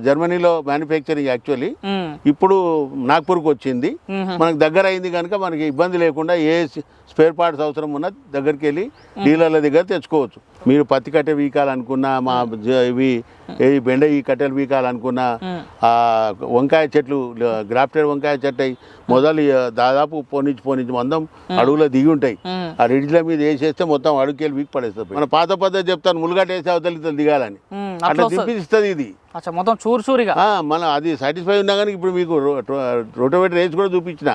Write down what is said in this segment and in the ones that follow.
జర్మనీలో manufacturing actually. ఇప్పుడు నాగ్పూర్కి వచ్చింది, మనకు దగ్గర అయింది కనుక మనకి ఇబ్బంది లేకుండా ఏ స్పేర్ పార్ట్స్ అవసరం ఉన్నా దగ్గరికి వెళ్ళి డీలర్ల దగ్గర తెచ్చుకోవచ్చు. మీరు పత్తి కట్టె వీకాలనుకున్నా, మా ఇవి బెండ ఈ కట్టెలు వీకాలనుకున్నా, వంకాయ చెట్లు గ్రాఫ్టెడ్ వంకాయ చెట్టు మొదలు దాదాపు పోనించి మందం అడుగులో దిగి ఉంటాయి. ఆ రిడ్జ్ల మీద వేసేస్తే మొత్తం అడుగుకెళ్ళి వీక్ పడేస్తుంది. మన పాత పద్ధతి చెప్తాను, ములుగట్ట వేసి అవతలి దిగాలని, అట్లా దింపిస్తుంది ఇది మొత్తం చూరుగా. మనం అది సాటిస్ఫై ఉన్నా కానీ ఇప్పుడు మీకు రోటోవేటర్ వేసి కూడా చూపించిన,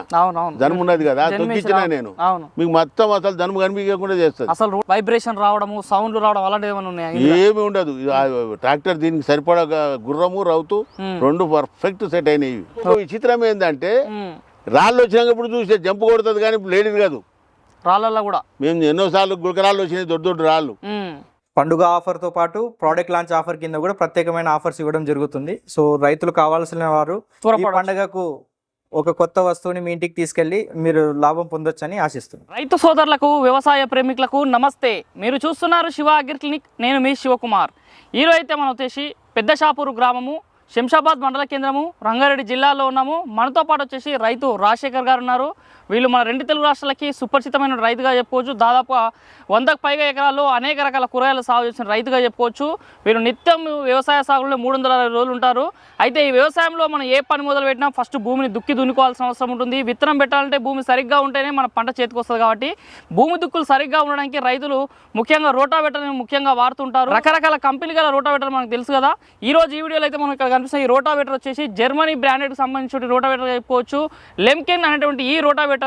ధనుము ఉన్నది కదా తొక్కించిన నేను మీకు మొత్తం అసలు ధనుము కనిపించకుండా చేస్తుంది. అసలు వైబ్రేషన్ రావడము, సౌండ్లు రావడం అలాంటివి ఏమైనా ఉన్నాయా? ఏమి ఉండదు. ట్రాక్టర్ దీనికి సరిపడా గుర్రము రౌతు రెండు పర్ఫెక్ట్ సెట్ అయినవి. విచిత్రం ఏంటంటే రాళ్ళు వచ్చినప్పుడు చూసే జంపు కొడుతుంది కానీ లేడీ కాదు. రాళ్ళల్లో కూడా మేము ఎన్నోసార్లు గులకరాళ్ళు వచ్చినాయి, దొడ్డు రాళ్ళు. పండుగ ఆఫర్తో పాటు ప్రోడక్ట్ లాంచ్ ఆఫర్ కింద కూడా ప్రత్యేకమైన ఆఫర్స్ ఇవ్వడం జరుగుతుంది. సో రైతులు కావాల్సిన వారు ఈ పండుగకు ఒక కొత్త వస్తువుని మీ ఇంటికి తీసుకెళ్లి మీరు లాభం పొందొచ్చని ఆశిస్తున్నాను. రైతు సోదరులకు, వ్యవసాయ ప్రేమికులకు నమస్తే. మీరు చూస్తున్నారు శివ అగ్రి క్లినిక్. నేను మీ శివకుమార్. ఈరోజు అయితే మనం వచ్చేసి పెద్ద షాపూరు గ్రామము, శంషాబాద్ మండల కేంద్రము, రంగారెడ్డి జిల్లాలో ఉన్నాము. మనతో పాటు వచ్చేసి రైతు రాజశేఖర్ గారు ఉన్నారు. వీళ్ళు మన రెండు తెలుగు రాష్ట్రాలకి సుపరిచితమైన రైతుగా చెప్పుకోవచ్చు. దాదాపు 100కు పైగా ఎకరాల్లో అనేక రకాల కూరగాయలు సాగు చేసిన రైతుగా చెప్పుకోవచ్చు. వీళ్ళు నిత్యం వ్యవసాయ సాగులో 360 రోజులు ఉంటారు. అయితే ఈ వ్యవసాయంలో మనం ఏ పని మొదలు పెట్టినా ఫస్ట్ భూమిని దున్నుకోవాల్సిన అవసరం ఉంటుంది. విత్తనం పెట్టాలంటే భూమి సరిగ్గా ఉంటేనే మన పంట చేతికి వస్తుంది. కాబట్టి భూమి దుక్కులు సరిగ్గా ఉండడానికి రైతులు ముఖ్యంగా రోటావేటర్ని ముఖ్యంగా వాడుతుంటారు. రకరకాల కంపెనీ గల రోటావేటర్ మనకు తెలుసు కదా. ఈ రోజు ఈ వీడియోలో అయితే మనం ఇక్కడ కనిపిస్తున్న ఈ రోటావేటర్ వచ్చేసి జర్మనీ బ్రాండెడ్కి సంబంధించిన రోటావేటర్ చెప్పుకోవచ్చు. లెమ్కెన్ అనేటువంటి ఈ రోటావేటర్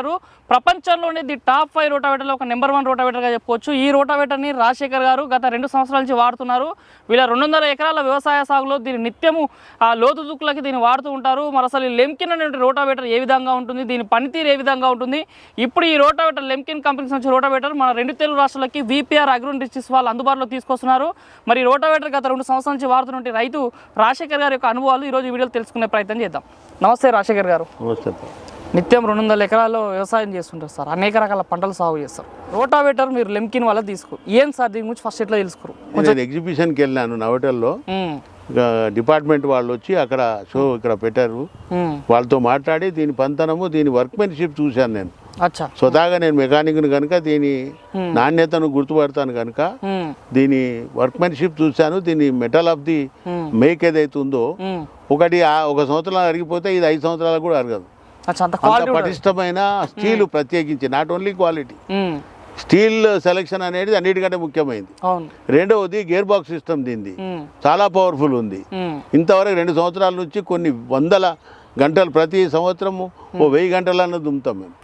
ప్రపంచంలోనే ది టాప్ 5 రోటావేటర్లో ఒక నెంబర్ 1 రోటావేటర్గా చెప్పుకోవచ్చు. ఈ రోటావేటర్ని రాజశేఖర్ గారు గత 2 సంవత్సరాల నుంచి వాడుతున్నారు. వీళ్ళ 200 ఎకరాల వ్యవసాయ సాగులో దీని నిత్యము ఆ లోతు దుక్కులకి దీన్ని వాడుతూ ఉంటారు. మరి అసలు ఈ లెమ్కిన్ అనేటువంటి రోటావేటర్ ఏ విధంగా ఉంటుంది, దీని పనితీరు ఏ విధంగా ఉంటుంది, ఇప్పుడు ఈ రోటావేటర్ లెమ్కిన్ కంపెనీకి సంబంధించిన రోటావేటర్ మన రెండు తెలుగు రాష్ట్రాలకి విపిఆర్ అగ్రో ఇండస్ట్రీస్ వాళ్ళు అందుబాటులో తీసుకొస్తున్నారు. మరి ఈ రోటావేటర్ గత 2 సంవత్సరాల నుంచి వాడుతున్న రైతు రాజశేఖర్ గారి యొక్క అనుభవాలు ఈరోజు ఈ వీడియోలో తెలుసుకునే ప్రయత్నం చేద్దాం. నమస్తే రాజశేఖర్ గారు. నిత్యం 200 ఎకరాల్లో వ్యవసాయం చేస్తుంటారు సార్, అనేక రకాల పంటలు సాగు చేస్తారు. రోటావేటర్ మీరు లెమ్కిన్ వల్ల తీసుకో, ఏం సార్ దీని గురించి ఫస్ట్ ఎట్లా తెలుసుకోరు? నేను ఎగ్జిబిషన్కి వెళ్ళాను నవటల్లో, డిపార్ట్మెంట్ వాళ్ళు వచ్చి అక్కడ షో ఇక్కడ పెట్టారు. వాళ్ళతో మాట్లాడి దీని పంతనము, దీని వర్క్మెన్షిప్ చూశాను నేను. స్వతహాగా నేను మెకానిక్ని కనుక దీని నాణ్యతను గుర్తుపడతాను కనుక దీని వర్క్మెన్షిప్ చూశాను. దీని మెటల్ ఆఫ్ ది మేక్ ఏదైతే ఉందో ఒక సంవత్సరం అరిగిపోతే ఇది 5 సంవత్సరాలకు కూడా అరగదు. అంత పటిష్టమైన స్టీల్, ప్రత్యేకించి not only quality, steel selection అనేది అన్నిటికంటే ముఖ్యమైనది. రెండవది గేర్ బాక్స్ సిస్టమ్ దీనిది చాలా పవర్ఫుల్ ఉంది. ఇంతవరకు 2 సంవత్సరాల నుంచి కొన్ని వందల గంటలు, ప్రతి సంవత్సరము 1000 గంటలన్న దుమ్ముతాం మేము.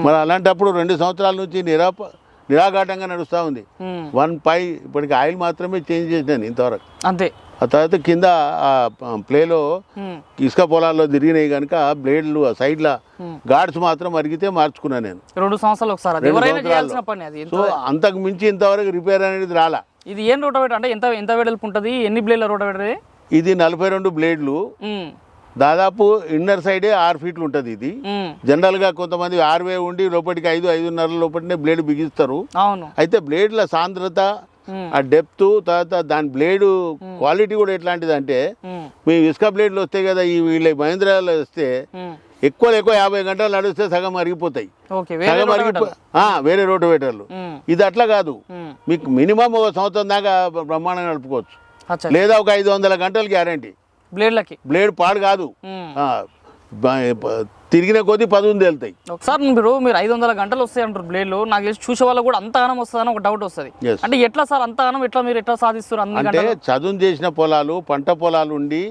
మరి అలాంటప్పుడు 2 సంవత్సరాల నుంచి నిరాఘాటంగా నడుస్తూ ఉంది. 1 పై ఇప్పటికి ఆయిల్ మాత్రమే చేంజ్ చేసినాను ఇంతవరకు అంతే. ఆ తర్వాత కింద ప్లేలో ఇసుక పొలాల్లో తిరిగినాయి కనుక బ్లేడ్లు సైడ్ల గార్డ్స్ మాత్రం అరిగితే మార్చుకున్నాను నేను 2 సంవత్సరాలు ఒకసారి. సో అంతకు మించి ఇంతవరకు రిపేర్ అనేది రాలా. ఇది ఏం రోటావేటర్ అంటే ఎంత వెడల్పు ఉంటుంది, ఎన్ని బ్లేడ్ల రోటావేటర్? ఇది 42 బ్లేడ్లు, దాదాపు ఇన్నర్ సైడే 6 ఫీట్లు ఉంటుంది. ఇది జనరల్ గా కొంతమంది 6 ఉండి లోపలికి 5-5.5 లోపలనే బ్లేడ్ బిగిస్తారు. అయితే బ్లేడ్ల సాంద్రత, ఆ డెప్త్, తర్వాత దాని బ్లేడ్ క్వాలిటీ కూడా ఎట్లాంటిది అంటే, మీ ఇసుక బ్లేడ్లు వస్తాయి కదా, ఈ వీళ్ళ మహేంద్రాలు వస్తే ఎక్కువ 50 గంటలు నడిస్తే సగం అరిగిపోతాయి. వేరే రోటోవేటర్లు. ఇది అట్లా కాదు, మీకు మినిమం 1 సంవత్సరం దాకా బ్రహ్మాండంగా నడుపుకోవచ్చు, లేదా ఒక 500 గంటలు గ్యారంటీ. బ్లేడ్ పాడు కాదు, తిరిగిన కొద్ది 10 తేలుతాయి. ఒకసారి మీరు 500 గంటలు వస్తాయి అంటారు బ్లేడ్లు. నాకు తెలిసి చూసే వాళ్ళు కూడా అంతగానం వస్తుందని ఒక డౌట్ వస్తుంది. అంటే ఎట్లా సార్ అంతగానం మీరు ఎట్లా సాధిస్తారు? అంటే చదువు చేసిన పొలాలు, పంట పొలాలు ఉండి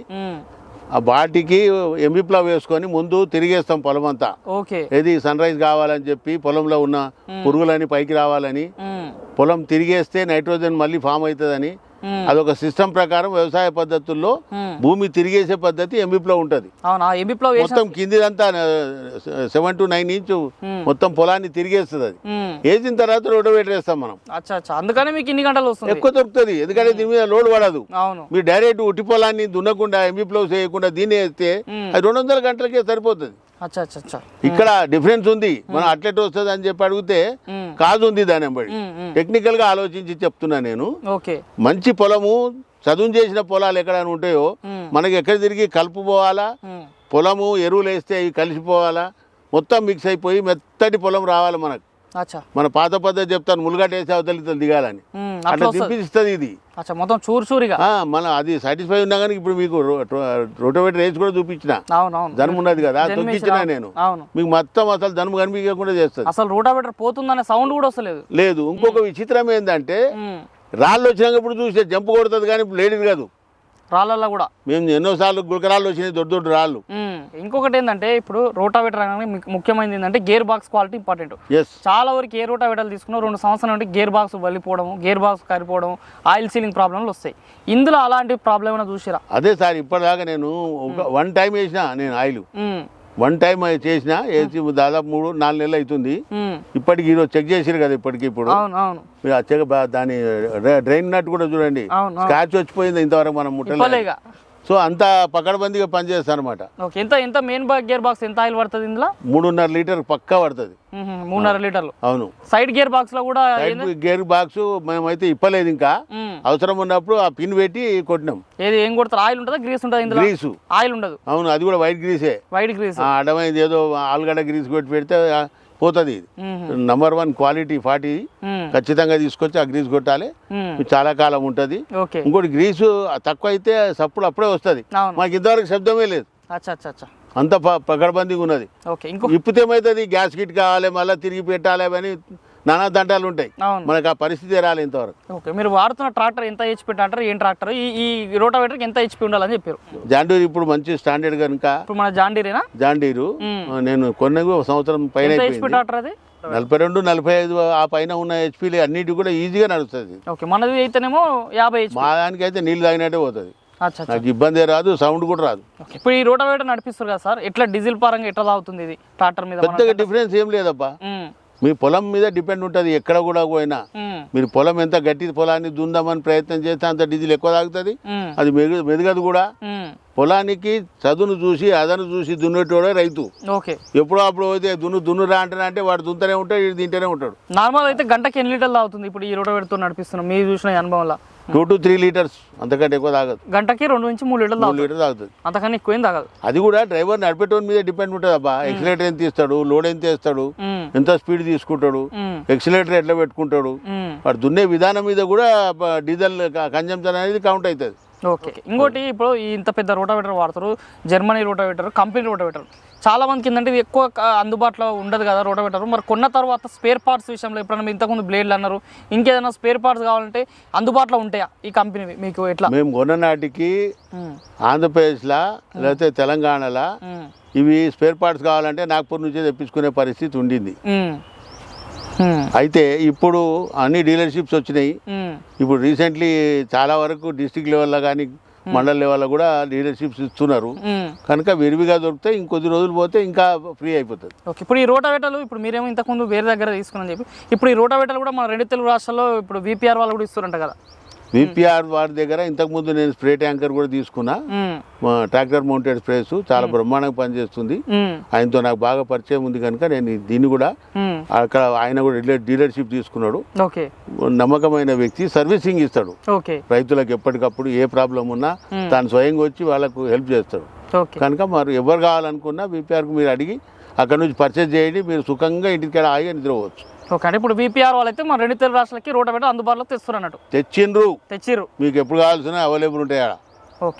ఆ బాటికి ఎంబిప్లా వేసుకొని ముందు తిరిగేస్తాం పొలం అంతా. ఏది సన్ రైజ్ కావాలని చెప్పి, పొలంలో ఉన్న పురుగులని పైకి రావాలని పొలం తిరిగేస్తే నైట్రోజన్ మళ్ళీ ఫామ్ అవుతుందని, అదొక సిస్టమ్ ప్రకారం వ్యవసాయ పద్ధతుల్లో భూమి తిరిగేసే పద్ధతి ఎంబిప్లో ఉంటది. మొత్తం కిందిదంతా 7 to 9 ఇంచు మొత్తం పొలాన్ని తిరిగేస్తుంది. అది వేసిన తర్వాత రోటోవేటర్ వేస్తాం మనం. అందుకని మీకు ఇన్ని గంటలు ఎక్కువ దొరుకుతుంది, ఎందుకంటే దీని మీద లోడ్ పడదు. మీరు డైరెక్ట్ ఉట్టి పొలాన్ని దున్నకుండా ఎంబిప్లో చేయకుండా దీన్ని వేస్తే అది 200 గంటలకే సరిపోతుంది. ఇక్కడ డిఫరెన్స్ ఉంది. మనం అట్లెట్ వస్తుంది అని చెప్పి అడిగితే కాదు ఉంది దాని వెంబడి. టెక్నికల్ గా ఆలోచించి చెప్తున్నా నేను. మంచి పొలము చదువు చేసిన పొలాలు ఎక్కడైనా ఉంటాయో మనకి ఎక్కడ తిరిగి కలుపు పోవాలా, పొలము ఎరువులు వేస్తే అవి కలిసిపోవాలా, మొత్తం మిక్స్ అయిపోయి మెత్తటి పొలం రావాలి మనకు. మన పాత పద్ధతి చెప్తాను, ములుగడ్డ వేసి అవతలి దిగాలని, అట్లా దింపిస్తుంది ఇది మొత్తం చూరుగా. మన అది సాటిస్ఫై ఉన్నా కానీ ఇప్పుడు మీకు రోటోవేటర్ వేసి కూడా చూపించిన, జన్మ ఉన్నది కదా తొక్కించిన నేను మీకు మొత్తం అసలు జన్మ కనిపించకుండా చేస్తుంది. అసలు రోటోవేటర్ పోతుందనే సౌండ్ కూడా వస్తలేదు. లేదు. ఇంకొక విచిత్రం ఏంటంటే రాళ్ళు వచ్చినప్పుడు చూస్తే జంపు కొడుతుంది కానీ ఇప్పుడు లేడీది కాదు. రాళ్ళల్లో కూడా మేము ఎన్నోసార్లు గులకరాళ్ళు వచ్చినాయి, దొడ్డు దొడ్డు రాళ్ళు. ఇంకొకటి ఏంటంటే ఇప్పుడు రోటావేటర్ అనగానే ముఖ్యమైనది ఏంటంటే గేర్ బాక్స్ క్వాలిటీ ఇంపార్టెంట్. చాలా వరకు ఏ రోటావేటర్లు తీసుకున్నా 2 సంవత్సరాల నుండి గేర్ బాక్స్ వలిపోవడం, గేర్ బాక్స్ కరిపోవడం, ఆయిల్ సీలింగ్ ప్రాబ్లంలు వస్తాయి. ఇందులో అలాంటి ప్రాబ్లం ఏమైనా చూసిరా? అదే సార్, ఇప్పటిదాకా నేను వన్ టైం వేసిన, నేను ఆయిల్ వన్ టైం చేసిన, వేసి దాదాపు 3-4 నెలలు అవుతుంది. ఇప్పటికి ఈరోజు చెక్ చేసారు కదా, ఇప్పటికి ఇప్పుడు దాని డ్రైన్ నట్ కూడా చూడండి, స్క్రాచ్ వచ్చిపోయింది, ఇంతవరకు మనం ముట్టలేదు. సో అంత పకడ్బందీగా పనిచేస్తా అనమాట. ఎంత మెయిన్ గేర్ బాక్స్ ఎంత ఆయిల్ పడుతుంది ఇందులో? 3.5 లీటర్ పక్కా పడుతుంది. 3.5 లీటర్లు. అవును. సైడ్ గేర్ బాక్స్ లో కూడా గేర్ బాక్స్ మేమైతే ఇప్పలేదు, ఇంకా అవసరం ఉన్నప్పుడు ఆ పిన్ పెట్టి కొట్టినాం. ఏం కొడతారు? ఆయిల్ ఉంటుందా, గ్రీస్ ఉంటుంది ఇందులో? గ్రీసు. ఆయిల్ ఉండదు. అవును, అది కూడా వైట్ గ్రీసే. వైట్ గ్రీస్ అడమైంది ఏదో ఆలుగడ్డ గ్రీస్ కొట్టి పెడితే పోతుంది. నంబర్ 1 క్వాలిటీ 40 ఖచ్చితంగా తీసుకొచ్చి ఆ గ్రీస్ కొట్టాలి, చాలా కాలం ఉంటది. ఇంకోటి గ్రీసు తక్కువ అయితే సప్పుడు అప్పుడే వస్తుంది, మాకు ఇంతవరకు శబ్దమే లేదు. అంత పకడ్బందీగా ఉన్నది. ఇప్పితే ఏమవుతుంది, గ్యాస్ కిట్ కావాలి, మళ్ళీ తిరిగి పెట్టాలి అని నానా దండాలు ఉంటాయి. మనకు ఆ పరిస్థితి రాలి ఇంతవరకు. మీరు వాడుతున్న ట్రాక్టర్ ఎంత హెచ్పి ట్రాక్టర్, ఏం ట్రాక్టర్? ఈ రోటావేటర్ ఎంత హెచ్పి ఉండాలని చెప్పారు? జాండీర్ ఇప్పుడు మంచి స్టాండర్డ్ కనుక. ఇప్పుడు మన జాండీరేనా? జాండీరు నేను కొన్ని సంవత్సరం పైన 42-45 ఆ పైన ఉన్న హెచ్పీలు అన్నిటి కూడా ఈజీగా నడుస్తుంది. మనది అయితేనేమో 50 HP. మా దానికి అయితే నీళ్ళు తాగినట్టే పోతుంది, నాకు ఇబ్బంది రాదు, సౌండ్ కూడా రాదు. ఇప్పుడు ఈ రోటావేటర్ నడిపిస్తారు కదా సార్, ఎట్లా డీజిల్ పరంగా ఎట్లా తాగుతుంది ఇది ట్రాక్టర్ మీద? పెద్దగా డిఫరెన్స్ ఏం లేదబ్బా, మీ పొలం మీద డిపెండ్ ఉంటుంది. ఎక్కడ కూడా పోయినా మీరు పొలం ఎంత గట్టి పొలాన్ని దుందామని ప్రయత్నం చేస్తే అంత డీజిల్ ఎక్కువ తాగుతుంది, అది మెదగదు కూడా. పొలానికి చదువును చూసి అదను చూసి దున్నేటోడే రైతు. ఎప్పుడో అప్పుడు పోతే దున్నురా అంటే వాడు దున్నుతూనే ఉంటాడు, వీడు తింటూనే ఉంటాడు. నార్మల్ అయితే గంటకి ఎన్ని లీటర్లు తాగుతుంది ఇప్పుడు ఈ రోటావేటర్తో నడిపిస్తున్నాం మీరు చూసిన అనుభవంలో? 2 to 3 లీటర్స్, అంతకంటే ఎక్కువ తాగదు. గంటకి 2 నుంచి 3 లీటర్లు తాగుతుంది, అంతకన్నా ఎక్కువ ఏం తాగదు. అది కూడా డ్రైవర్ నడిపేటోని మీద డిపెండ్ ఉంటుంది అబ్బా. ఎక్సిలేటర్ ఎంత ఇస్తాడు, లోడ్ ఎంత వేస్తాడు, ఎంత స్పీడ్ తీసుకుంటాడు, ఎక్సిలేటర్ ఎట్లా పెట్టుకుంటాడు, వాడు దున్నే విధానం మీద కూడా డీజిల్ కన్జంప్షన్ అనేది కౌంట్ అవుతుంది. ఇంకోటి ఇప్పుడు ఇంత పెద్ద రోటావేటర్ వాడతారు, జర్మనీ రోటావేటర్, కంపెనీ రోటావేటర్. చాలా మందికి ఏంటంటే ఇది ఎక్కువ అందుబాటులో ఉండదు కదా రోటావేటర్. మరి కొన్న తర్వాత స్పేర్ పార్ట్స్ విషయంలో ఎప్పుడైనా ఇంతకుముందు బ్లేడ్లు అన్నారు, ఇంకేదైనా స్పేర్ పార్ట్స్ కావాలంటే అందుబాటులో ఉంటాయా ఈ కంపెనీ మీకు? ఎట్లా? మేము కొన్న నాటికి ఆంధ్రప్రదేశ్లో లేకపోతే తెలంగాణలో ఇవి స్పేర్ పార్ట్స్ కావాలంటే నాగ్పూర్ నుంచే తెప్పించుకునే పరిస్థితి ఉండింది. అయితే ఇప్పుడు అన్ని డీలర్షిప్స్ వచ్చినాయి. ఇప్పుడు రీసెంట్లీ చాలా వరకు డిస్ట్రిక్ట్ లెవెల్లో కానీ మండల లెవెల్లో కూడా డీలర్షిప్స్ ఇస్తున్నారు కనుక విరివిగా దొరికితే ఇంకొద్ది రోజులు పోతే ఇంకా ఫ్రీ అయిపోతుంది. ఇప్పుడు ఈ రోటావేటర్లు ఇప్పుడు మీరేమో ఇంతకుముందు వేరే దగ్గర తీసుకుని చెప్పి ఇప్పుడు ఈ రోటావేటర్లు కూడా మన 2 తెలుగు రాష్ట్రాల్లో ఇప్పుడు విపిఆర్ వాళ్ళు కూడా ఇస్తారంట కదా? విపిఆర్ వారి దగ్గర ఇంతకుముందు నేను స్ప్రే ట్యాంకర్ కూడా తీసుకున్నా, ట్రాక్టర్ మౌంటెడ్ స్ప్రేస్ చాలా బ్రహ్మాండంగా పనిచేస్తుంది. ఆయనతో నాకు బాగా పరిచయం ఉంది కనుక నేను దీన్ని కూడా అక్కడ ఆయన కూడా డీలర్షిప్ తీసుకున్నాడు. నమ్మకమైన వ్యక్తి, సర్వీసింగ్ ఇస్తాడు రైతులకు. ఎప్పటికప్పుడు ఏ ప్రాబ్లం ఉన్నా తాను స్వయంగా వచ్చి వాళ్ళకు హెల్ప్ చేస్తాడు కనుక మరి ఎవరు కావాలనుకున్నా విపిఆర్కు మీరు అడిగి అక్కడ నుంచి పర్చేజ్ చేయండి, మీరు సుఖంగా ఇంటికి హాయిగా నిద్రపోవచ్చు. అంటే ఇప్పుడు విపిఆర్ వాళ్ళైతే మన 2 తెలుగు రాష్ట్రాలకి రోటావేటర్ అందుబాటులో తెస్తారు అన్నట్టు? తెచ్చిర్రు, మీకు ఎప్పుడు కావాల్సిన అవైలబుల్ ఉంటాయి.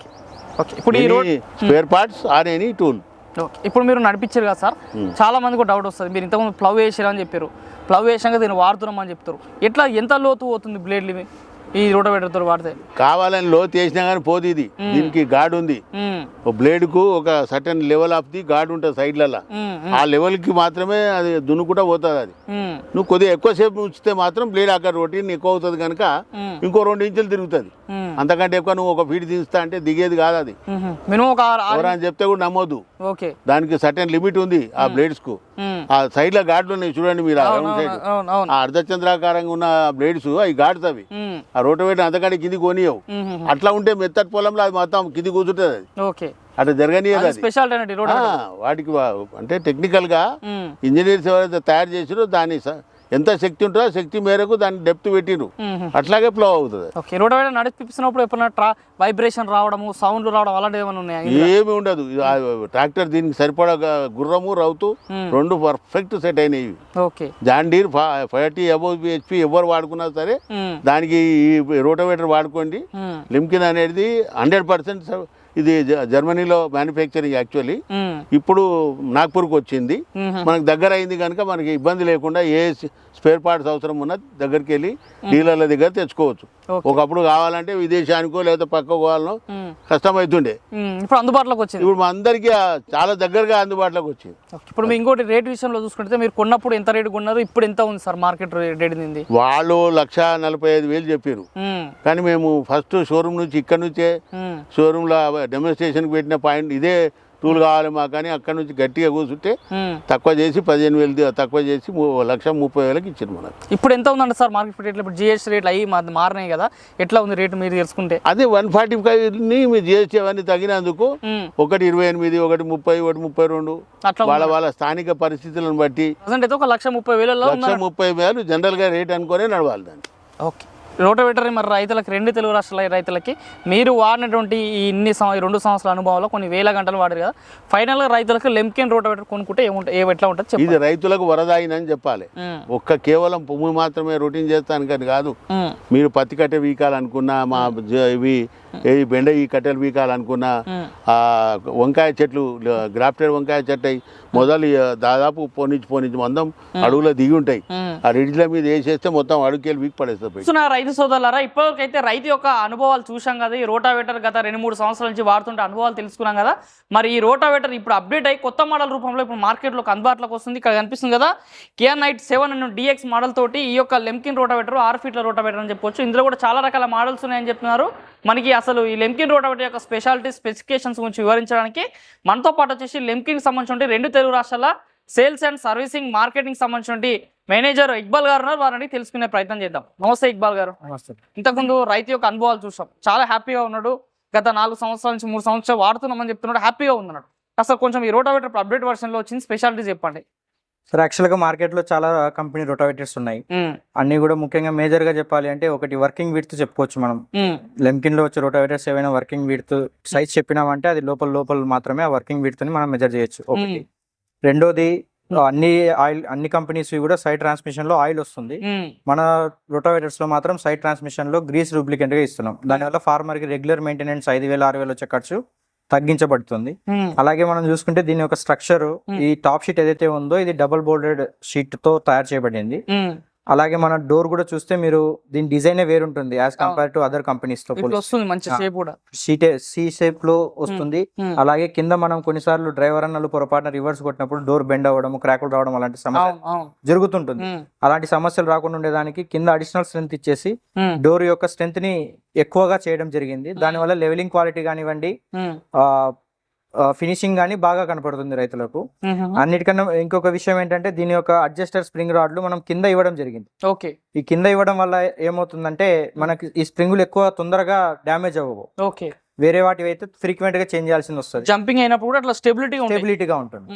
ఇప్పుడు ఈ spare parts or any tool. ఇప్పుడు మీరు నడిపించారు కదా సార్, చాలా మందికి డౌట్ వస్తుంది. మీరు ఇంతకుముందు ప్లవ్ వేసారు అని చెప్పారు, ప్లవ్ వేసాక దీన్ని వాడుతున్నామని చెప్తారు. ఎట్లా ఎంత లోతు పోతుంది బ్లేడ్లు ఇవి ఈ రోటావేటర్ తో వాడితే? కావాలని లోతు వేసినా కానీ పోదు. ఇది దీనికి గాడ్ ఉంది, బ్లేడ్ కు ఒక certain level of the God ఉంటుంది సైడ్లలో, ఆ లెవెల్ కి మాత్రమే అది దున్నుకుంటా పోతుంది. అది నువ్వు కొద్దిగా ఎక్కువసేపు ఉంచితే మాత్రం బ్లేడ్ అక్కడ రొటీన్ ఎక్కువ అవుతుంది కనుక ఇంకో 2 ఇంచులు తిరుగుతుంది. అంతకంటే ఎక్కువ నువ్వు 1 ఫీట్ తీస్తా అంటే దిగేది కాదు. అది ఎవరైనా చెప్తే కూడా నమ్మొద్దు, దానికి సర్టెన్ లిమిట్ ఉంది ఆ బ్లేడ్స్ కు. ఆ సైడ్ లో గాడ్లు ఉన్నాయి చూడండి మీరు, ఆ అర్ధచంద్రాకారంగా ఉన్న బ్లేడ్స్ అవి గాడ్స్ అవి. ఆ రోటోవేటర్ అంతకంటే కింది కొనియవు. అట్లా ఉంటే మెత్తటి పొలంలో అది మొత్తం కింది కూర్చుంటుంది. అది అట్లా జరగనియదు. వాటికి అంటే టెక్నికల్ గా ఇంజనీర్స్ ఎవరైతే తయారు చేసారో దాన్ని ఎంత శక్తి ఉంటుందో ఆ శక్తి మేరకు దాన్ని డెప్త్ పెట్టిరు, అట్లాగే ఫ్లో అవుతుంది. ఓకే, రోటవేటర్ నడిపిస్తున్నప్పుడు ఎప్పుడైనా వైబ్రేషన్ రావడము, సౌండ్లు రావడం అలాంటివి ఏమైనా ఉన్నాయా? ఏమి ఉండదు. ట్రాక్టర్ దీనికి సరిపడా గుర్రము రౌతు రెండు పర్ఫెక్ట్ సెట్ అయినవి. ఓకే, జాండీర్ 40 అబోవ్ HP ఎవరు వాడుకున్నా సరే దానికి ఈ రోటోవేటర్ వాడుకోండి. లిమ్కిన్ అనేది 100% ఇది జర్మనీలో మ్యానుఫ్యాక్చరింగ్ యాక్చువల్లీ. ఇప్పుడు నాగ్పూర్కి వచ్చింది, మనకు దగ్గర అయింది కనుక మనకి ఇబ్బంది లేకుండా ఏ స్పేర్ పార్ట్స్ అవసరం ఉన్నా దగ్గరికి వెళ్ళి డీలర్ల దగ్గర తెచ్చుకోవచ్చు. ఒకప్పుడు కావాలంటే విదేశానికో లేదా పక్కకు పోవాలనో కష్టమవుతుండే, ఇప్పుడు అందుబాటులోకి వచ్చింది. ఇప్పుడు మా అందరికీ చాలా దగ్గరగా అందుబాటులోకి వచ్చింది. ఇప్పుడు మీ ఇంకోటి రేట్ విషయంలో చూసుకుంటే మీరు కొన్నప్పుడు ఎంత రేటు కొన్నారు, ఇప్పుడు ఎంత ఉంది సార్ మార్కెట్ రేట్? ఉంది వాళ్ళు 1,45,000 చెప్పారు, కానీ మేము ఫస్ట్ షోరూమ్ నుంచి ఇక్కడ నుంచే షోరూమ్ లో డెమోన్స్ట్రేషన్ పెట్టిన పాయింట్ ఇదే టూల్ కావాలి మాకు, కానీ అక్కడ నుంచి గట్టిగా కూర్చుంటే తక్కువ చేసి 15,000 తక్కువ చేసి 1,30,000 ఇచ్చారు మనకు. ఇప్పుడు ఎంత ఉందండి సార్ మార్కెట్ రేట్లు? ఇప్పుడు GST రేట్లు అయ్యి మారినాయి కదా, ఎట్లా ఉంది రేటు మీరు తెలుసుకుంటే? అదే 145ని మీ GST అవన్నీ తగినందుకు ఒకటి 28, ఒకటి 30, ఒకటి 32 వాళ్ళ స్థానిక పరిస్థితులను బట్టి అయితే 1,30,000 1,30,000 జనరల్ గా రేట్ అనుకునే నడవాలి దాన్ని. ఓకే, రోటోవేటర్ మరి రైతులకు, 2 తెలుగు రాష్ట్రాల రైతులకి మీరు వాడినటువంటి ఈ 2 సంవత్సరాల అనుభవంలో కొన్ని వేల గంటలు వాడారు కదా, ఫైనల్గా రైతులకు లిమ్కిన్ రోటోవేటర్ కొనుక్కుంటే ఎట్లా ఉంటుంది? ఇది రైతులకు వరదాయినని చెప్పాలి. కేవలం భూమి మాత్రమే రొటీన్ చేస్తానికి కాదు, మీరు పత్తి కట్టె వీకాలనుకున్నా, మా ఇవి బెండ ఈ కట్టెలు వీకాలనుకున్నా, వంకాయ చెట్లు గ్రాఫ్టెడ్ వంకాయ చెట్టు మొదలు దాదాపు పోనించి మందం అడుగులో దిగి ఉంటాయి, ఆ రిడ్జ్ల మీద వేసేస్తే మొత్తం అడుగుకెళ్ళి వీక్ పడేస్తారు. రైతు సోదరులారా, ఇప్పటికైతే రైతు యొక్క అనుభవాలు చూసాం కదా. ఈ రోటావేటర్ గత 2-3 సంవత్సరాల నుంచి వాడుతుంటే అనుభవాలు తెలుసుకున్నాం కదా. మరి ఈ రోటావేటర్ ఇప్పుడు అప్డేట్ అయ్యి కొత్త మోడల్ రూపంలో ఇప్పుడు మార్కెట్లోకి అందుబాటులోకి వస్తుంది. ఇక్కడ కనిపిస్తుంది కదా, Kia Knight 7 DX మోడల్ తోటి ఈ యొక్క లిమ్కిన్ రోటావేటర్ 6 ఫీట్ల రోటావేటర్ అని చెప్పొచ్చు. ఇందులో కూడా చాలా రకాల మోడల్స్ ఉన్నాయని చెప్తున్నారు. మనకి అసలు ఈ లిమ్కిన్ రోటావేటర్ యొక్క స్పెషాలిటీ, స్పెసిఫికేషన్స్ గురించి వివరించడానికి మనతో పాటు వచ్చేసి లిమ్కిన్ సంబంధించిన 2 తెలుగు రాష్ట్రాల సేల్స్ అండ్ సర్వీసింగ్ మార్కెటింగ్ సంబంధించిన మేనేజర్ ఇక్బాల్ గారు ఉన్నారు. వారిని తెలుసుకునే ప్రయత్నం చేద్దాం. నమస్తే ఇక్బాల్ గారు. ఇంతకుముందు రైతు యొక్క అనుభవాలు చూసాం, చాలా హ్యాపీగా ఉన్నాడు. గత 4 సంవత్సరాల నుంచి 3 సంవత్సరాలు వాడుతున్నామని చెప్తున్నాడు, హ్యాపీగా ఉన్నాడు. అసలు కొంచెం ఈ రోటావేటర్ అప్డేట్ వర్షన్లో వచ్చింది స్పెషాలిటీ చెప్పండి సార్. యాక్చువల్గా మార్కెట్లో చాలా కంపెనీ రోటావేటర్స్ ఉన్నాయి, అన్ని కూడా ముఖ్యంగా మేజర్ గా చెప్పాలి అంటే ఒకటి వర్కింగ్ విడ్త్ చెప్పుకోవచ్చు మనం. లిమ్కిన్ లో వచ్చే రోటావేటర్స్ ఏవైనా వర్కింగ్ విడ్త్ సైజ్ చెప్పినామంటే అది లోపల మాత్రమే ఆ వర్కింగ్ విడ్త్ ని మనం మెజర్ చేయొచ్చు. ఒకటి. రెండోది, అన్ని కంపెనీస్ కూడా సైడ్ ట్రాన్స్మిషన్ లో ఆయిల్ వస్తుంది, మన రోటావేటర్స్ లో మాత్రం సైడ్ ట్రాన్స్మిషన్ లో గ్రీస్ రూబ్లికెంట్ గా ఇస్తున్నాం. దానివల్ల ఫార్మర్ కి రెగ్యులర్ మెయింటెనెన్స్ 5,000-6,000 వచ్చే ఖర్చు తగ్గించబడుతుంది. అలాగే మనం చూసుకుంటే దీని యొక్క స్ట్రక్చర్, ఈ టాప్ షీట్ ఏదైతే ఉందో ఇది డబుల్ బోల్డెడ్ షీట్ తో తయారు చేయబడింది. అలాగే మన డోర్ కూడా చూస్తే మీరు దీని డిజైన్ వేరు ఉంటుంది as compare to other companies తో. సి షేప్ లో వస్తుంది. అలాగే కింద మనం కొన్నిసార్లు డ్రైవర్ అన్నలు పొరపాటున రివర్స్ కొట్టినప్పుడు డోర్ బెండ్ అవ్వడం, క్రాకులు రావడం అలాంటి సమస్య జరుగుతుంటుంది. అలాంటి సమస్యలు రాకుండా ఉండేదానికి కింద అడిషనల్ స్ట్రెంత్ ఇచ్చేసి డోర్ యొక్క స్ట్రెంత్ ని ఎక్కువగా చేయడం జరిగింది. దానివల్ల లెవెలింగ్ క్వాలిటీ కానివ్వండి, ఫినిషింగ్ గానీ బాగా కనపడుతుంది రైతులకు. అన్నిటికన్నా ఇంకొక విషయం ఏంటంటే దీని యొక్క అడ్జస్టర్ స్ప్రింగ్ రాడ్లు మనం కింద ఇవ్వడం జరిగింది. ఓకే, ఈ కింద ఇవ్వడం వల్ల ఏమవుతుందంటే మనకి ఈ స్ప్రింగులు ఎక్కువ తొందరగా డ్యామేజ్ అవ్వవు. ఓకే, వేరే వాటి అయితే ఫ్రీక్వెంట్ గా చేంజ్ చేయాల్సి వస్తుంది. జంపింగ్ అయినప్పుడు కూడా అట్లా స్టెబిలిటీగా ఉంటుంది.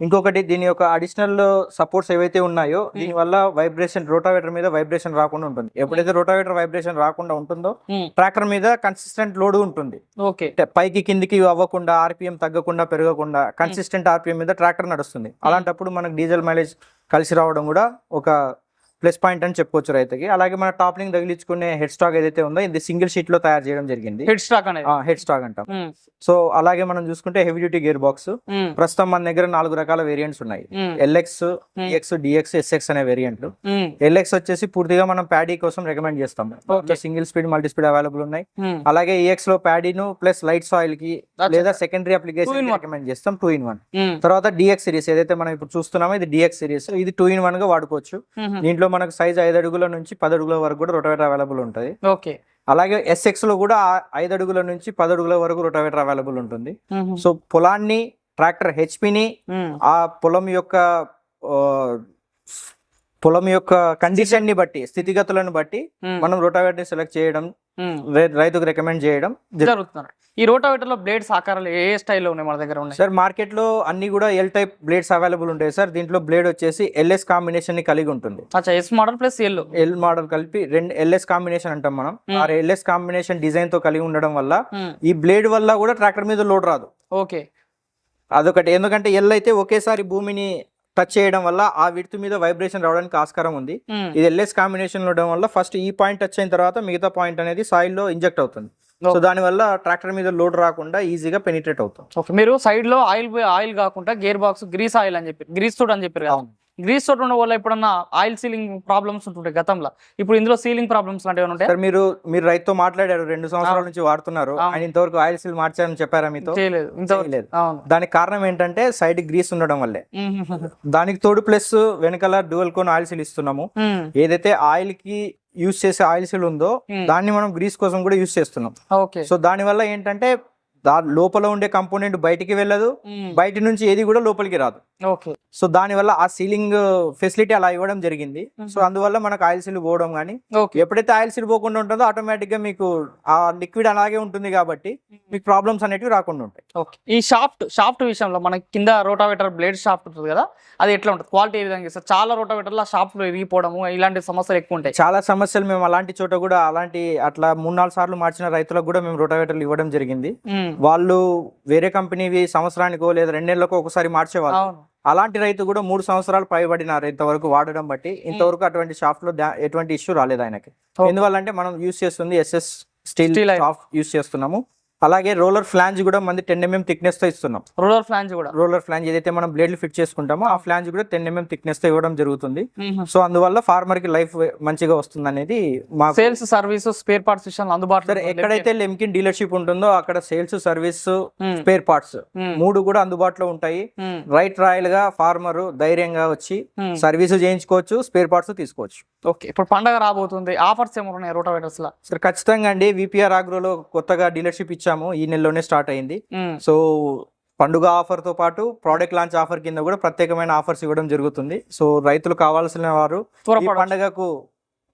ఇంకొకటి, దీని యొక్క అడిషనల్ సపోర్ట్స్ ఏవైతే ఉన్నాయో దీని వల్ల వైబ్రేషన్, రోటావేటర్ మీద వైబ్రేషన్ రాకుండా ఉంటుంది. ఎప్పుడైతే రోటావేటర్ వైబ్రేషన్ రాకుండా ఉంటుందో ట్రాక్టర్ మీద కన్సిస్టెంట్ లోడ్ ఉంటుంది. ఓకే, పైకి కిందికి అవ్వకుండా, ఆర్పిఎం తగ్గకుండా పెరగకుండా కన్సిస్టెంట్ ఆర్పిఎం మీద ట్రాక్టర్ నడుస్తుంది. అలాంటప్పుడు మనకు డీజిల్ మైలేజ్ కలిసి రావడం కూడా ఒక ప్లస్ పాయింట్ అని చెప్పుకోవచ్చు రైతుకి. అలాగే మన టాప్లింగ్ తగిలించుకునే హెడ్ స్టాక్ ఏదైతే ఉందో ఇది సింగిల్ షీట్ లో తయారు చేయడం జరిగింది. హెడ్ స్టాక్ అంటాం. సో అలాగే మనం చూసుకుంటే హెవీ డ్యూటీ గేర్ బాక్స్ ప్రస్తుతం మన దగ్గర 4 రకాల వేరియంట్స్ ఉన్నాయి. LX, EX, DX, SX అనే వేరియంట్లు. LX వచ్చేసి పూర్తిగా మనం ప్యాడీ కోసం రికమెండ్ చేస్తాం. Single speed, multi speed available ఉన్నాయి. అలాగే EX లో ప్యాడీను ప్లస్ లైట్ సాయిల్ కి లేదా సెకండరీ అప్లికేషన్ రికమెండ్ చేస్తాం 2-in-1. తర్వాత DX సిరీస్ ఏదైతే మనం ఇప్పుడు చూస్తున్నామో ఇది DX సిరీస్. ఇది 2-in-1 గా వాడుకోవచ్చు. దీంట్లో మనకు సైజ్ 5 అడుగుల నుంచి 10 అడుగుల వరకు కూడా రోటావేటర్ అవైలబుల్ ఉంటుంది. ఓకే, అలాగే SX లో కూడా 5 అడుగుల నుంచి 10 అడుగుల వరకు రోటావేటర్ అవైలబుల్ ఉంటుంది. సో పొలాన్ని, ట్రాక్టర్ హెచ్పిని, ఆ పొలం యొక్క కండిషన్ ని బట్టి, స్థితిగతులను బట్టి మనం రోటావేటర్ సెలెక్ట్ చేయడం రైతుకు రికమెండ్ చేయడం జరుగుతున్నారు. ఈ రోటావేటర్ లో బ్లేడ్స్ ఆకారాలు ఏ స్టైల్లో ఉన్నాయి మన దగ్గర ఉన్నాయి సార్? మార్కెట్ లో అన్ని కూడా ఎల్ టైప్ బ్లేడ్స్ అవైలబుల్ ఉంటాయి సార్. దీంట్లో బ్లేడ్ వచ్చేసి ఎల్ఎస్ కాంబినేషన్ ని కలిగి ఉంటుంది. అచ్చా, yes model plus L model కలిపి రెండు ఎల్ఎస్ కాంబినేషన్ అంటాం మనం. ఆ ఎల్ఎస్ కాంబినేషన్ డిజైన్ తో కలిగి ఉండడం వల్ల ఈ బ్లేడ్ వల్ల కూడా ట్రాక్టర్ మీద లోడ్ రాదు. ఓకే, అదొకటి. ఎందుకంటే ఎల్ అయితే ఒకేసారి భూమిని టచ్ చేయడం వల్ల ఆ విడ్త్ మీద వైబ్రేషన్ రావడానికి ఆస్కారం ఉంది. ఇది ఎల్ఎస్ కాంబినేషన్ ఉండడం వల్ల ఫస్ట్ ఈ పాయింట్ టచ్ అయిన తర్వాత మిగతా పాయింట్ అనేది సాయిల్ లో ఇంజెక్ట్ అవుతుంది. సో దాని వల్ల ట్రాక్టర్ మీద లోడ్ రాకుండా ఈజీగా పెనిట్రేట్ అవుతుంది. ఓకే, మీరు సైడ్ లో ఆయిల్ కాకుండా గేర్ బాక్స్ గ్రీస్ ఆయిల్ అని చెప్పారు, గ్రీస్ తోటి అని చెప్పారు కదా. గ్రీస్ తోటి ఉండడం వల్ల ఎప్పుడన్నా ఆయిల్ సీలింగ్ ప్రాబ్లమ్స్ ఉంటుంటాయి గతంలో, ఇప్పుడు ఇందులో సీలింగ్ ప్రాబ్లమ్స్ లాంటివి ఉంటాయి. సార్ మీరు రైతుతో మాట్లాడారు, 2 సంవత్సరాల నుంచి వాడుతున్నారు. ఆయన ఇంతవరకు ఆయిల్ సీల్ మార్చారని చెప్పారా మీతో? చేయలేదు. దానికి కారణం ఏంటంటే సైడ్ గ్రీస్ ఉండడం వల్లే. దానికి తోడు ప్లస్ వెనకాల డ్యూయల్ కోన్ ఆయిల్ సీల్ ఇస్తున్నాము. ఏదైతే ఆయిల్ కి యూజ్ చేసే ఆయిల్ సీల్ ఉందో దాన్ని మనం గ్రీస్ కోసం కూడా యూజ్ చేస్తున్నాం. సో దాని వల్ల ఏంటంటే లోపల ఉండే కంపోనెంట్ బయటికి వెళ్ళదు, బయట నుంచి ఏది కూడా లోపలికి రాదు. సో దాని వల్ల ఆ సీలింగ్ ఫెసిలిటీ అలా ఇవ్వడం జరిగింది. సో అందువల్ల మనకు ఆయిల్ సీల్ పోవడం కానీ, ఎప్పుడైతే ఆయిల్ సీల్ పోకుండా ఉంటుందో ఆటోమేటిక్ గా మీకు ఆ లిక్విడ్ అలాగే ఉంటుంది కాబట్టి మీకు ప్రాబ్లమ్స్ అనేటివి రాకుండా ఉంటాయి. ఈ షాఫ్ట్ విషయంలో మనకి కింద రోటావేటర్ బ్లేడ్ షాఫ్ట్ ఉంటుంది కదా, అది ఎట్లా ఉంటుంది? క్వాలిటీ ఏ విధంగా ఇస్తారు? చాలా రోటావేటర్లు షాఫ్ట్ లో విరిగిపోవడము ఇలాంటి సమస్యలు ఎక్కువ ఉంటాయి. చాలా సమస్యలు మేము అలాంటి చోట కూడా అట్లా 3-4 సార్లు మార్చిన రైతులకు కూడా మేము రోటావేటర్లు ఇవ్వడం జరిగింది. వాళ్ళు వేరే కంపెనీవి సంవత్సరానికో లేదా 2 నెలలకో ఒకసారి మార్చేవాళ్ళు. అలాంటి రైతు కూడా 3 సంవత్సరాలు పైబడినారు ఇంతవరకు వాడడం బట్టి. ఇంతవరకు అటువంటి షాఫ్ట్ లో ఎటువంటి ఇష్యూ రాలేదు ఆయనకి. ఎందువల్లంటే మనం యూజ్ చేస్తుంది SS స్టీల్ షాఫ్ట్ యూజ్ చేస్తున్నాము. అలాగే రోలర్ ఫ్లాంజ్ కూడా మంది 10 mm థిక్నెస్ తో ఇస్తున్నాం. రోలర్ ఫ్లాంజ్ ఏదైతే మనం బ్లేడ్లు ఫిట్ చేసుకుంటామో ఆ ఫ్లాంజ్ కూడా 10 mm థిక్నెస్ తో ఇవ్వడం జరుగుతుంది. సో అందువల్ల ఫార్మర్ కి లైఫ్ మంచిగా వస్తుంది అనేది మా సేల్స్ సర్వీస్ స్పేర్ పార్ట్స్ విషయంలో అందుబాటులో. ఎక్కడైతే లెమ్కిన్ డీలర్షిప్ ఉంటుందో అక్కడ సేల్స్ సర్వీస్ స్పేర్ పార్ట్స్ 3 కూడా అందుబాటులో ఉంటాయి. రాయల్ గా ఫార్మర్ ధైర్యంగా వచ్చి సర్వీస్ చేయించుకోవచ్చు, స్పేర్ పార్ట్స్ తీసుకోవచ్చు. ఓకే, ఇప్పుడు పండగ రాబోతుంది, ఆఫర్స్ ఏమైనా ఉన్నాయి రోటావేటర్స్ లో? సార్ ఖచ్చితంగా అండి. VPR ఆగ్రోలో కొత్తగా డీలర్షిప్ ఇచ్చాము, ఈ నెలలోనే స్టార్ట్ అయింది. సో పండుగ ఆఫర్ తో పాటు ప్రోడక్ట్ లాంచ్ ఆఫర్ కింద కూడా ప్రత్యేకమైన ఆఫర్స్ ఇవ్వడం జరుగుతుంది. సో రైతులు కావాల్సిన వారు ఈ పండుగకు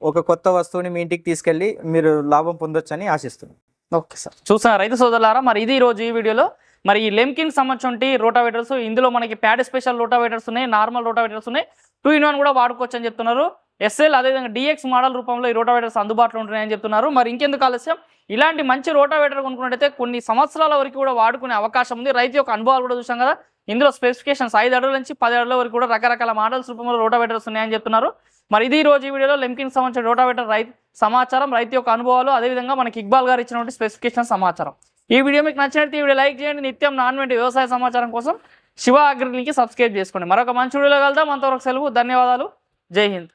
ఒక కొత్త వస్తువుని మీ ఇంటికి తీసుకెళ్లి మీరు లాభం పొందొచ్చని ఆశిస్తున్నాం. ఓకే సార్, చూసాను రైతు సోదరులారా. మరి ఇది ఈ రోజు ఈ వీడియోలో మరి ఈ లెమ్కిన్ సంబంధించి రోటావేటర్స్, ఇందులో మనకి ప్యాడ్ స్పెషల్ రోటావేటర్స్ ఉన్నాయి, నార్మల్ రోటావేటర్స్ ఉన్నాయి, 2-in-1 కూడా వాడుకోవచ్చు అని చెప్తున్నారు. SL అదేవిధంగా DX మోడల్ రూపంలో ఈ రోటావేటర్స్ అందుబాటులో ఉంటున్నాయని చెప్తున్నారు. మరి ఇంకెందుకు ఆలస్యం, ఇలాంటి మంచి రోటావేటర్ కొనుక్కున్నట్టయితే కొన్ని సంవత్సరాల వరకు కూడా వాడుకునే అవకాశం ఉంది. రైతు యొక్క అనుభవాలు కూడా చూసాం కదా. ఇందులో స్పెసిఫికేషన్స్ 5 అడుగుల నుంచి 10 అడుగుల వరకు కూడా రకరకాల మోడల్స్ రూపంలో రోటావేటర్స్ ఉన్నాయని చెప్తున్నారు. మరి ఇది ఈ రోజు ఈ వీడియోలో లెమ్కిన్ సంబంధించిన రోటావేటర్ రైతు సమాచారం, రైతు యొక్క అనుభవాలు, అదేవిధంగా మనకి ఇక్బాల్ గారు ఇచ్చినటువంటి స్పెసిఫికేషన్ సమాచారం. ఈ వీడియో మీకు నచ్చినట్టు ఈ వీడియో లైక్ చేయండి. నిత్యం నాన్-వెంటి వ్యవసాయ సమాచారం కోసం శివ అగ్రికల్చర్కి సబ్స్క్రైబ్ చేసుకోండి. మరొక మంచి వీడియోలో కలుద్దాం. అంతవరకు సెలవు, ధన్యవాదాలు, జై హింద్.